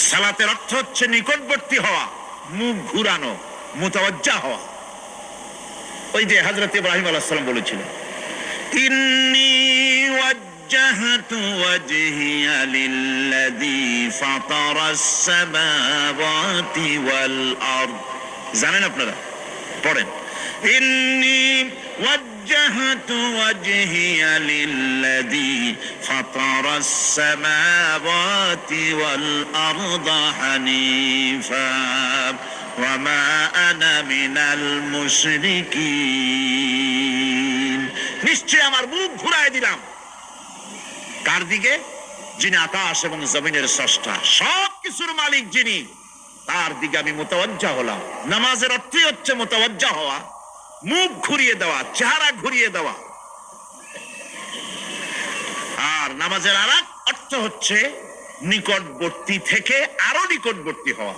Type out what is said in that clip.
সালাতের অর্থ হচ্ছে নিকটবর্তী হওয়া, মুখ ঘুরানো, মুতাওয়াজ্জা হওয়া। ওই যে হযরত ইব্রাহিম আলাইহিস সালাম বলেছিলেন, ইন্নী ওয়াজ্জাহতু ওয়াজহিয়া লিল্লাযী ফাতারাস সামাওয়াতি ওয়াল আরদ। জানেন আপনারা? পড়েন, ইন্নী ওয়াজ্জাহতু ওয়াজহিয়া লিল্লাযী ফাতারাস সামাওয়াতি ওয়াল আরদা হানিফা ওয়া মা আনা মিনাল মুশরিকিন। নিশ্চয় আমার মুখ ঘুরায় দিলাম কার দিকে? যিনি আকাশ এবং জমিনের স্রষ্টা, সব কিছুর মালিক যিনি, তার দিকে আমি মুতাওয়াজ্জা হলাম। নামাজের অর্থই হচ্ছে মুতাওয়াজ্জা হওয়া, মুখ ঘুরিয়ে দেওয়া, চেহারা ঘুরিয়ে দেওয়া। আর নামাজের আরেক অর্থ হচ্ছে নিকটবর্তী থেকে আরো নিকটবর্তী হওয়া।